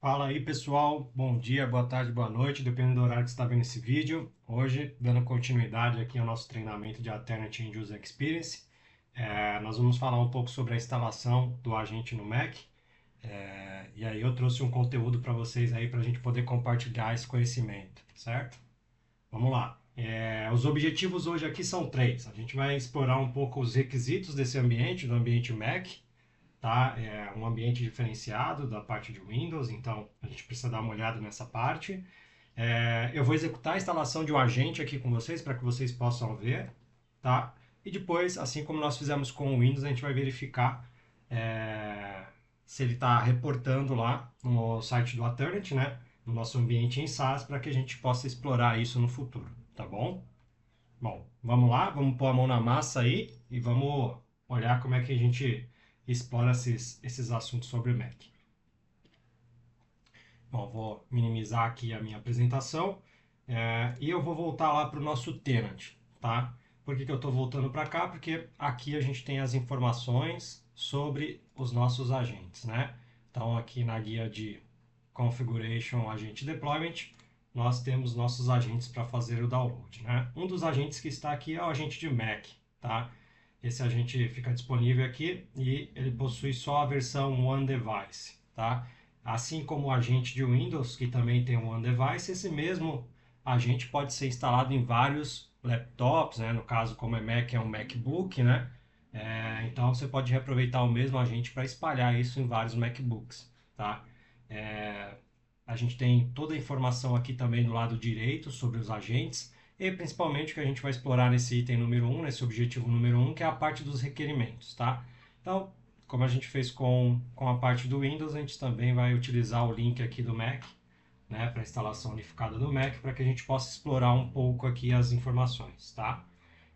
Fala aí pessoal, bom dia, boa tarde, boa noite, dependendo do horário que você está vendo esse vídeo. Hoje, dando continuidade aqui ao nosso treinamento de Alternate End User Experience, nós vamos falar um pouco sobre a instalação do agente no Mac. E aí eu trouxe um conteúdo para vocês aí para a gente poder compartilhar esse conhecimento, certo? Vamos lá. Os objetivos hoje aqui são três. A gente vai explorar um pouco os requisitos desse ambiente, do ambiente Mac, tá? É um ambiente diferenciado da parte de Windows, então a gente precisa dar uma olhada nessa parte. Eu vou executar a instalação de um agente aqui com vocês para que vocês possam ver, tá? E depois, assim como nós fizemos com o Windows, a gente vai verificar se ele está reportando lá no site do Alternate, né? No nosso ambiente em SaaS, para que a gente possa explorar isso no futuro, tá bom? Bom, vamos lá, vamos pôr a mão na massa aí e vamos olhar como é que a gente explora esses assuntos sobre o Mac. Bom, vou minimizar aqui a minha apresentação e eu vou voltar lá para o nosso tenant, tá? Por que eu estou voltando para cá? Porque aqui a gente tem as informações sobre os nossos agentes, né? Então aqui na guia de Configuration Agent Deployment, nós temos nossos agentes para fazer o download, né? Um dos agentes que está aqui é o agente de Mac, tá? Esse agente fica disponível aqui e ele possui só a versão One Device, tá? Assim como o agente de Windows, que também tem um One Device, esse mesmo agente pode ser instalado em vários laptops, né? No caso, como é Mac, é um MacBook, né? Então você pode reaproveitar o mesmo agente para espalhar isso em vários MacBooks, tá? É, a gente tem toda a informação aqui também do lado direito sobre os agentes e principalmente o que a gente vai explorar nesse item número um, nesse objetivo número um, que é a parte dos requerimentos, tá? Então, como a gente fez com a parte do Windows, a gente também vai utilizar o link aqui do Mac, né, para instalação unificada do Mac, para que a gente possa explorar um pouco aqui as informações, tá?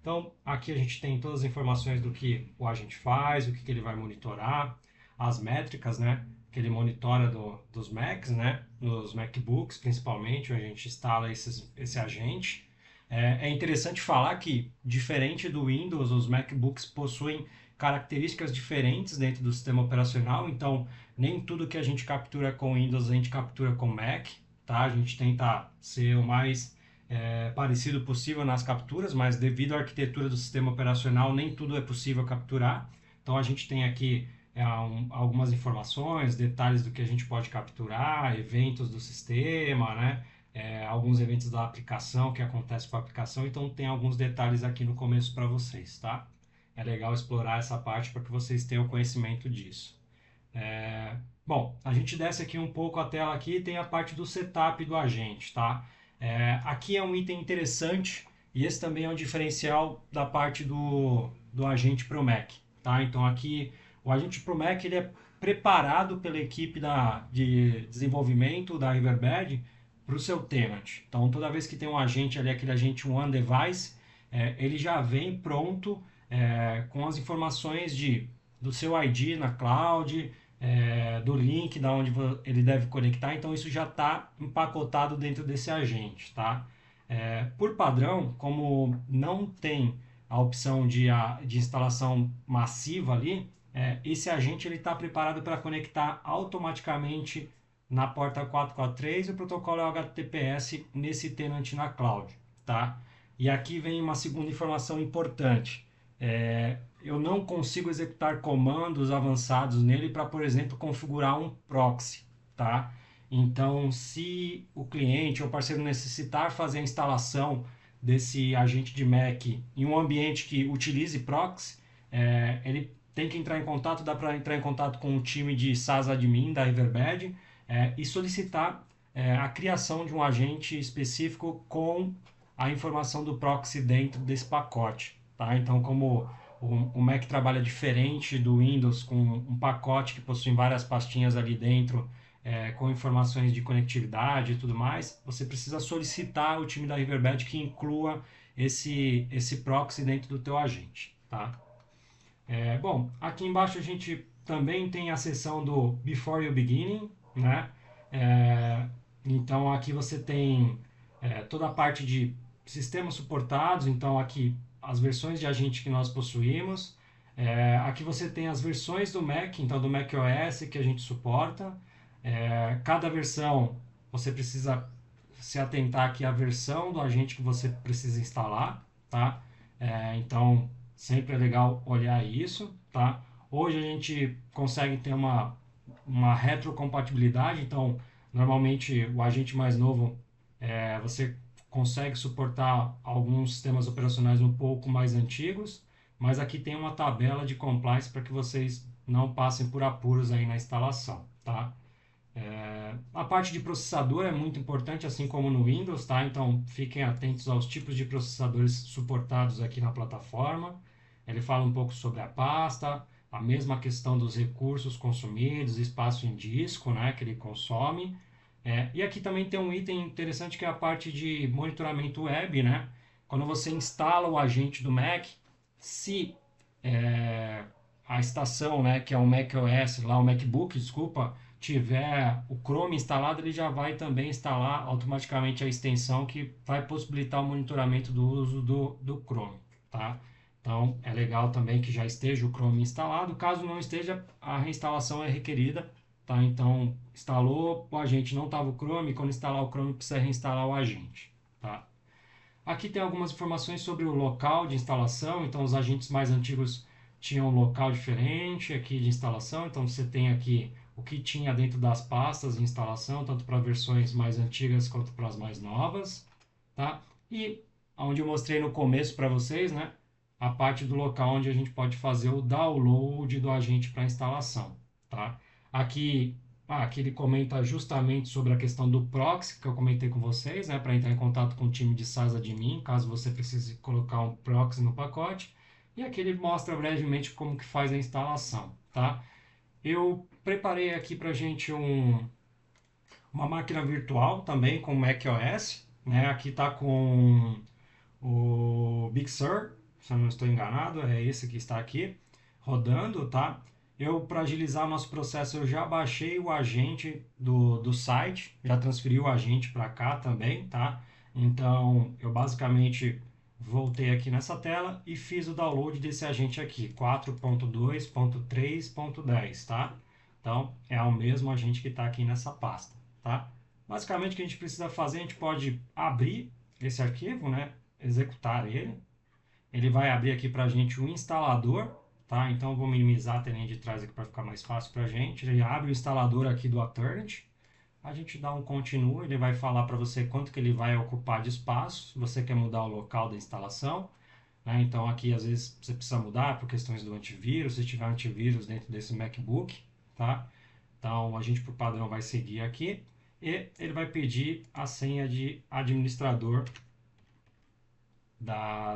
Então, aqui a gente tem todas as informações do que o agente faz, o que ele vai monitorar, as métricas, né, que ele monitora dos Macs, né, nos MacBooks, principalmente, onde a gente instala esse agente. É interessante falar que, diferente do Windows, os MacBooks possuem características diferentes dentro do sistema operacional, então nem tudo que a gente captura com Windows a gente captura com Mac, tá? A gente tenta ser o mais parecido possível nas capturas, mas devido à arquitetura do sistema operacional, nem tudo é possível capturar. Então a gente tem aqui algumas informações, detalhes do que a gente pode capturar, eventos do sistema, né? Alguns eventos da aplicação que acontecem com a aplicação, então tem alguns detalhes aqui no começo para vocês, tá? É legal explorar essa parte para que vocês tenham conhecimento disso. Bom, a gente desce aqui um pouco a tela aqui e tem a parte do setup do agente, tá? Aqui é um item interessante e esse também é um diferencial da parte do agente para o Mac, tá? Então aqui o agente para o Mac ele é preparado pela equipe de desenvolvimento da Riverbed para o seu tenant. Então toda vez que tem um agente ali, aquele agente One Device, ele já vem pronto com as informações do seu ID na cloud, do link da onde ele deve conectar, então isso já está empacotado dentro desse agente, tá? Por padrão, como não tem a opção de instalação massiva ali, esse agente está preparado para conectar automaticamente na porta 443 e o protocolo é o HTTPS nesse tenant na cloud, tá? E aqui vem uma segunda informação importante. Eu não consigo executar comandos avançados nele para, por exemplo, configurar um proxy, tá? Então, se o cliente ou parceiro necessitar fazer a instalação desse agente de Mac em um ambiente que utilize proxy, ele tem que entrar em contato, dá para entrar em contato com o time de SaaS Admin da Riverbed e solicitar a criação de um agente específico com a informação do proxy dentro desse pacote, tá? Então, como o Mac trabalha diferente do Windows, com um pacote que possui várias pastinhas ali dentro, com informações de conectividade e tudo mais, você precisa solicitar o time da Riverbed que inclua esse proxy dentro do teu agente, tá? Bom, aqui embaixo a gente também tem a seção do Before You Beginning, né? Então aqui você tem toda a parte de sistemas suportados, então aqui as versões de agente que nós possuímos. Aqui você tem as versões do Mac, então do macOS que a gente suporta. Cada versão você precisa se atentar aqui à versão do agente que você precisa instalar, tá? Então, sempre é legal olhar isso, tá? Hoje a gente consegue ter uma retrocompatibilidade, então, normalmente o agente mais novo, você consegue suportar alguns sistemas operacionais um pouco mais antigos, mas aqui tem uma tabela de compliance para que vocês não passem por apuros aí na instalação, tá? A parte de processador é muito importante, assim como no Windows, tá? Então fiquem atentos aos tipos de processadores suportados aqui na plataforma. Ele fala um pouco sobre a pasta, a mesma questão dos recursos consumidos, espaço em disco, né, que ele consome. E aqui também tem um item interessante que é a parte de monitoramento web, né? Quando você instala o agente do Mac, se a estação, né, que é o macOS, lá o MacBook, desculpa, tiver o Chrome instalado, ele já vai também instalar automaticamente a extensão que vai possibilitar o monitoramento do uso do Chrome, tá? Então, é legal também que já esteja o Chrome instalado. Caso não esteja, a reinstalação é requerida, tá? Então, instalou, o agente não estava o Chrome, quando instalar o Chrome precisa reinstalar o agente, tá? Aqui tem algumas informações sobre o local de instalação, então os agentes mais antigos tinham um local diferente aqui de instalação, então você tem aqui o que tinha dentro das pastas de instalação, tanto para versões mais antigas quanto para as mais novas, tá? E onde eu mostrei no começo para vocês, né, a parte do local onde a gente pode fazer o download do agente para instalação, tá? Aqui ele comenta justamente sobre a questão do proxy que eu comentei com vocês, né, para entrar em contato com o time de sysadmin, caso você precise colocar um proxy no pacote. E aqui ele mostra brevemente como que faz a instalação, tá? Eu preparei aqui para gente uma máquina virtual também com macOS, né? Aqui está com o Big Sur, se eu não estou enganado, é esse que está aqui rodando, tá? Para agilizar o nosso processo, eu já baixei o agente do site, já transferi o agente para cá também, tá? Então, eu basicamente voltei aqui nessa tela e fiz o download desse agente aqui, 4.2.3.10, tá? Então, é o mesmo agente que está aqui nessa pasta, tá? Basicamente, o que a gente precisa fazer, a gente pode abrir esse arquivo, né? Executar ele. Ele vai abrir aqui para a gente o instalador, tá? Então eu vou minimizar a telinha de trás aqui para ficar mais fácil para a gente. Ele abre o instalador aqui do Alternate. A gente dá um continue, ele vai falar para você quanto que ele vai ocupar de espaço, se você quer mudar o local da instalação, né? Então aqui às vezes você precisa mudar por questões do antivírus, se tiver antivírus dentro desse MacBook, tá? Então a gente por padrão vai seguir aqui e ele vai pedir a senha de administrador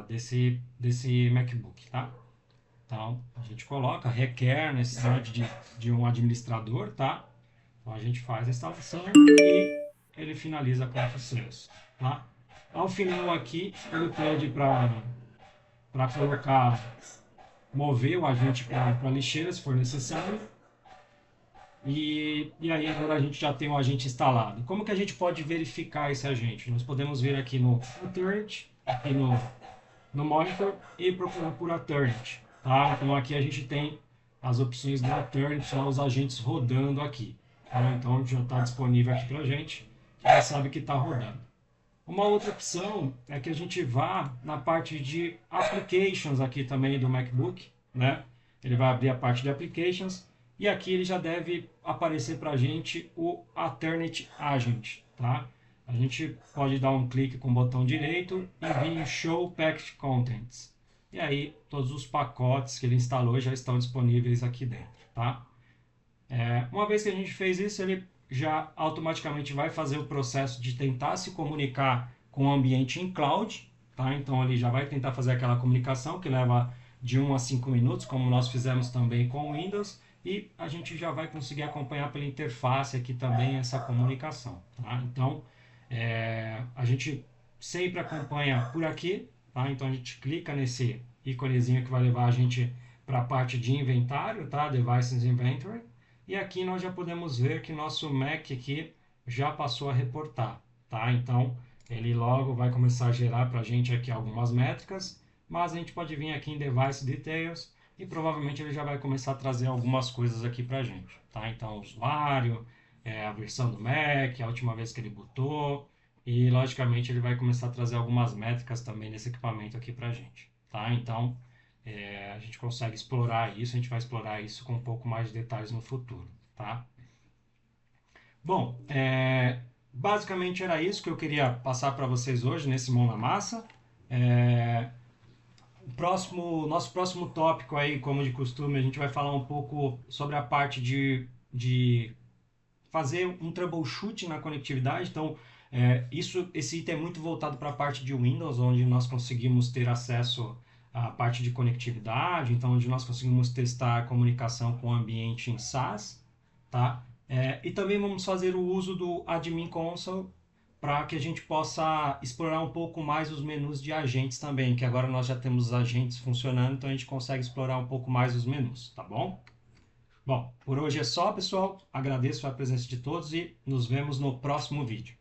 desse MacBook, tá? Então, a gente coloca, requer necessidade de um administrador, tá? Então, a gente faz a instalação e ele finaliza com o sucesso, tá? Ao final aqui, ele pede para colocar, mover o agente para a lixeira, se for necessário. E aí agora a gente já tem o agente instalado. Como que a gente pode verificar esse agente? Nós podemos ver aqui no Alternate, aqui no Monitor e procurar por Alternate, tá? Então aqui a gente tem as opções do Alternate, são os agentes rodando aqui, tá? Então já está disponível aqui para a gente, já sabe que está rodando. Uma outra opção é que a gente vá na parte de Applications aqui também do MacBook, né? Ele vai abrir a parte de Applications e aqui ele já deve aparecer para a gente o Alternate Agent, tá? A gente pode dar um clique com o botão direito e vir em Show Package Contents. E aí todos os pacotes que ele instalou já estão disponíveis aqui dentro, tá? Uma vez que a gente fez isso, ele já automaticamente vai fazer o processo de tentar se comunicar com o ambiente em cloud, tá? Então ele já vai tentar fazer aquela comunicação que leva de 1 a 5 minutos, como nós fizemos também com o Windows, e a gente já vai conseguir acompanhar pela interface aqui também essa comunicação, tá? Então, a gente sempre acompanha por aqui, tá? Então a gente clica nesse íconezinho que vai levar a gente para a parte de inventário, tá? Devices Inventory. E aqui nós já podemos ver que nosso Mac aqui já passou a reportar, tá? Então ele logo vai começar a gerar para a gente aqui algumas métricas, mas a gente pode vir aqui em Device Details e provavelmente ele já vai começar a trazer algumas coisas aqui para a gente, tá? Então usuário, a versão do Mac, a última vez que ele bootou, e logicamente ele vai começar a trazer algumas métricas também nesse equipamento aqui para a gente, tá? Então a gente consegue explorar isso, a gente vai explorar isso com um pouco mais de detalhes no futuro, tá? Bom, basicamente era isso que eu queria passar para vocês hoje nesse Mão na Massa. Nosso próximo tópico aí, como de costume, a gente vai falar um pouco sobre a parte de fazer um troubleshoot na conectividade. Então, esse item é muito voltado para a parte de Windows, onde nós conseguimos ter acesso à parte de conectividade, então onde nós conseguimos testar a comunicação com o ambiente em SaaS, tá? E também vamos fazer o uso do Admin Console para que a gente possa explorar um pouco mais os menus de agentes também, que agora nós já temos os agentes funcionando, então a gente consegue explorar um pouco mais os menus, tá bom? Bom, por hoje é só, pessoal. Agradeço a presença de todos e nos vemos no próximo vídeo.